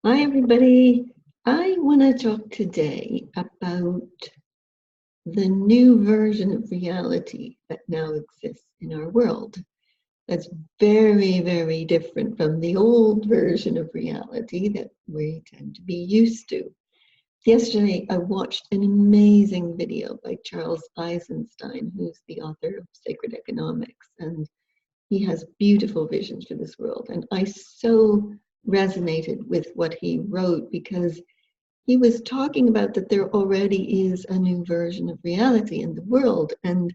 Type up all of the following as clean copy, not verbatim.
Hi, everybody. I want to talk today about the new version of reality that now exists in our world. That's very, very different from the old version of reality that we tend to be used to. Yesterday, I watched an amazing video by Charles Eisenstein, who's the author of Sacred Economics, and he has beautiful visions for this world. And I so resonated with what he wrote because he was talking about that there already is a new version of reality in the world, and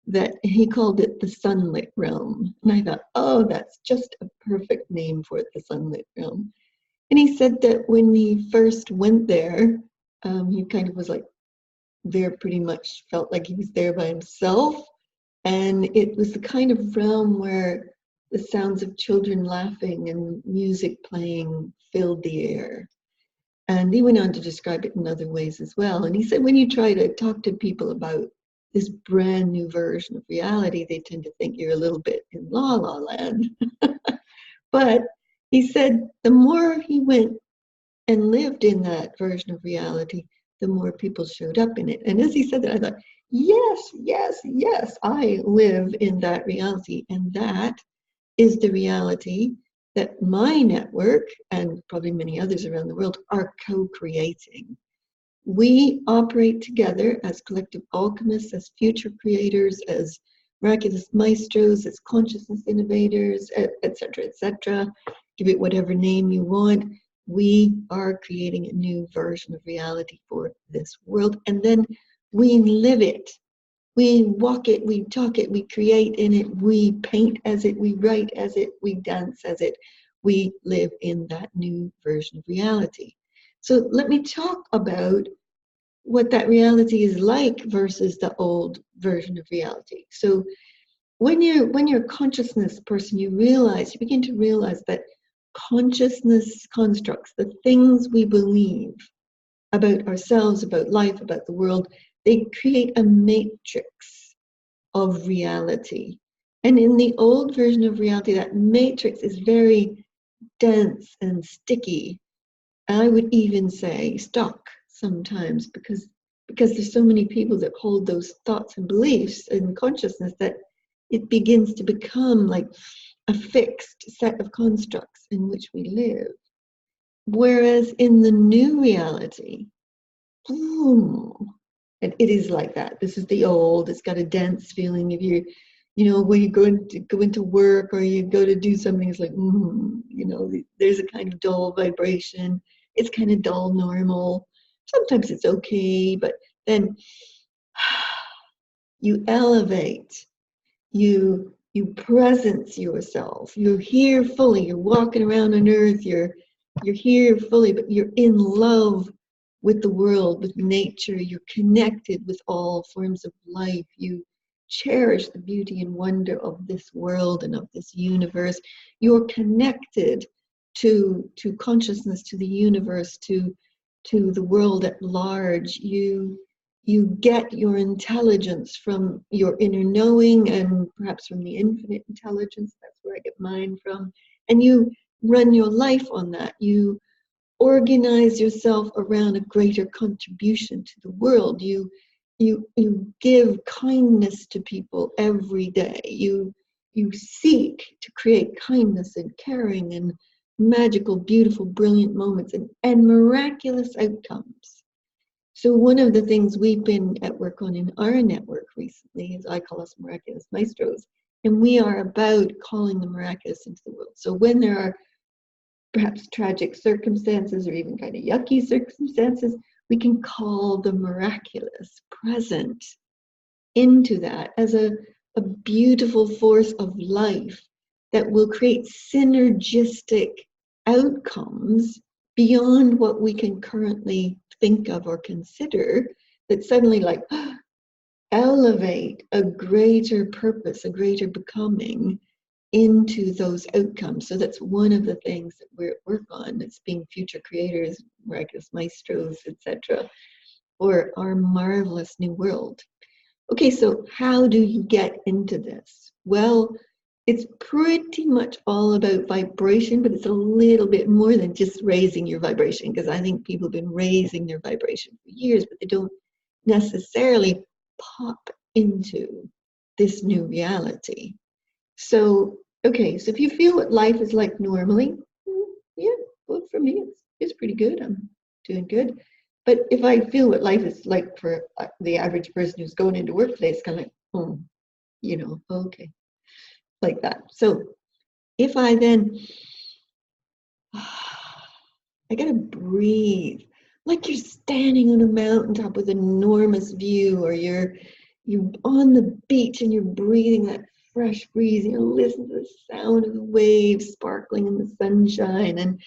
that he called it the sunlit realm. And I thought, oh, that's just a perfect name for it, the sunlit realm. And he said that when he first went there, he kind of was like there, pretty much felt like he was there by himself. And it was the kind of realm where the sounds of children laughing and music playing filled the air. And he went on to describe it in other ways as well. And he said, when you try to talk to people about this brand new version of reality, they tend to think you're a little bit in la la land. But he said the more he went and lived in that version of reality, the more people showed up in it. And as he said that, I thought, yes, yes, yes, I live in that reality. And that is the reality that my network, and probably many others around the world, are co-creating. We operate together as collective alchemists, as future creators, as miraculous maestros, as consciousness innovators, etc., etc. Give it whatever name you want. We are creating a new version of reality for this world, and then we live it. We walk it, we talk it, we create in it, we paint as it, we write as it, we dance as it. We live in that new version of reality. So let me talk about what that reality is like versus the old version of reality. So when you're a consciousness person, you begin to realize that consciousness constructs, the things we believe about ourselves, about life, about the world, they create a matrix of reality. And in the old version of reality, that matrix is very dense and sticky. I would even say stuck sometimes because there's so many people that hold those thoughts and beliefs and consciousness that it begins to become like a fixed set of constructs in which we live. Whereas in the new reality, boom, and it is like that. This is the old, it's got a dense feeling. If when you go into work or you go to do something, it's like, there's a kind of dull vibration. It's kind of dull normal. Sometimes it's okay, but then you elevate, you presence yourself. You're here fully. You're walking around on earth. You're here fully, but you're in love with the world, with nature. You're connected with all forms of life. You cherish the beauty and wonder of this world and of this universe. You're connected to consciousness, to the universe, to the world at large. You get your intelligence from your inner knowing and perhaps from the infinite intelligence. That's where I get mine from. And you run your life on that. You organize yourself around a greater contribution to the world. You give kindness to people every day. You seek to create kindness and caring and magical, beautiful, brilliant moments and miraculous outcomes. So one of the things we've been at work on in our network recently is I call us miraculous maestros, and we are about calling the miraculous into the world. So when there are perhaps tragic circumstances or even kind of yucky circumstances, we can call the miraculous present into that as a beautiful force of life that will create synergistic outcomes beyond what we can currently think of or consider, that suddenly like elevate a greater purpose, a greater becoming into those outcomes. So that's one of the things that we're at work on. It's being future creators, miraculous maestros, etc., for our marvelous new world. Okay, so how do you get into this? Well, it's pretty much all about vibration, but it's a little bit more than just raising your vibration, because I think people have been raising their vibration for years, but they don't necessarily pop into this new reality. So, okay, so if you feel what life is like normally, yeah, well, for me, it's pretty good. I'm doing good. But if I feel what life is like for the average person who's going into work today, it's kind of like, oh, okay, like that. So if I then, I gotta breathe, like you're standing on a mountaintop with an enormous view, or you're on the beach and you're breathing that fresh breeze, and you listen to the sound of the waves sparkling in the sunshine, and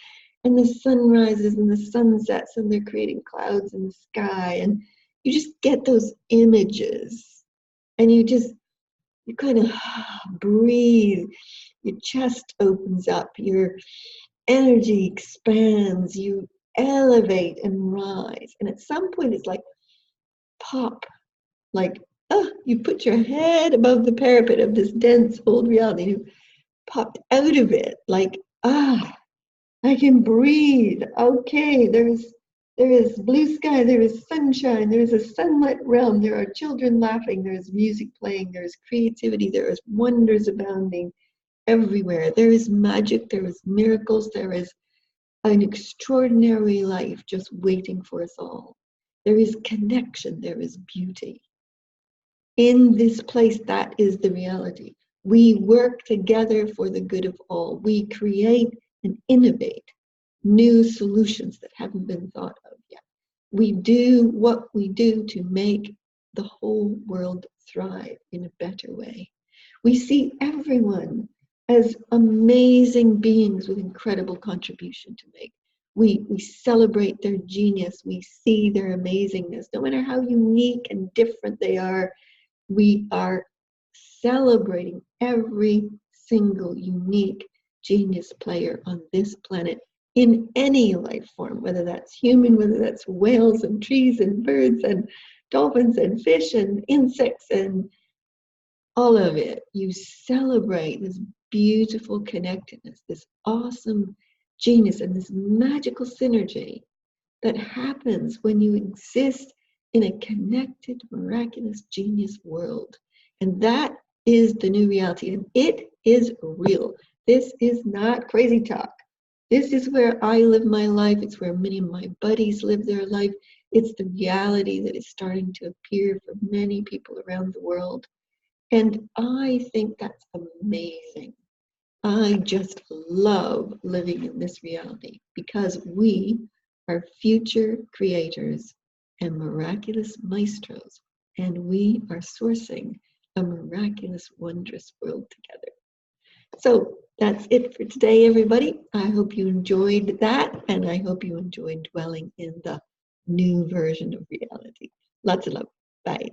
the sunrises and the sunsets, and they're creating clouds in the sky, and you just get those images, and you kind of breathe, your chest opens up, your energy expands, you elevate and rise, and at some point it's like pop, like, oh, you put your head above the parapet of this dense old reality, and you popped out of it, like, I can breathe. Okay, there is blue sky, there is sunshine, there is a sunlit realm, there are children laughing, there is music playing, there is creativity, there is wonders abounding everywhere. There is magic, there is miracles, there is an extraordinary life just waiting for us all. There is connection, there is beauty. In this place, that is the reality. We work together for the good of all. We create and innovate new solutions that haven't been thought of yet. We do what we do to make the whole world thrive in a better way. We see everyone as amazing beings with incredible contribution to make. We celebrate their genius. We see their amazingness. No matter how unique and different they are, we are celebrating every single unique genius player on this planet in any life form, whether that's human, whether that's whales and trees and birds and dolphins and fish and insects and all of it. You celebrate this beautiful connectedness, this awesome genius, and this magical synergy that happens when you exist in a connected, miraculous, genius world. And that is the new reality, and it is real. This is not crazy talk. This is where I live my life. It's where many of my buddies live their life. It's the reality that is starting to appear for many people around the world. And I think that's amazing. I just love living in this reality because we are future creators and miraculous maestros, and we are sourcing a miraculous, wondrous world together. So that's it for today, everybody. I hope you enjoyed that, and I hope you enjoyed dwelling in the new version of reality. Lots of love. Bye.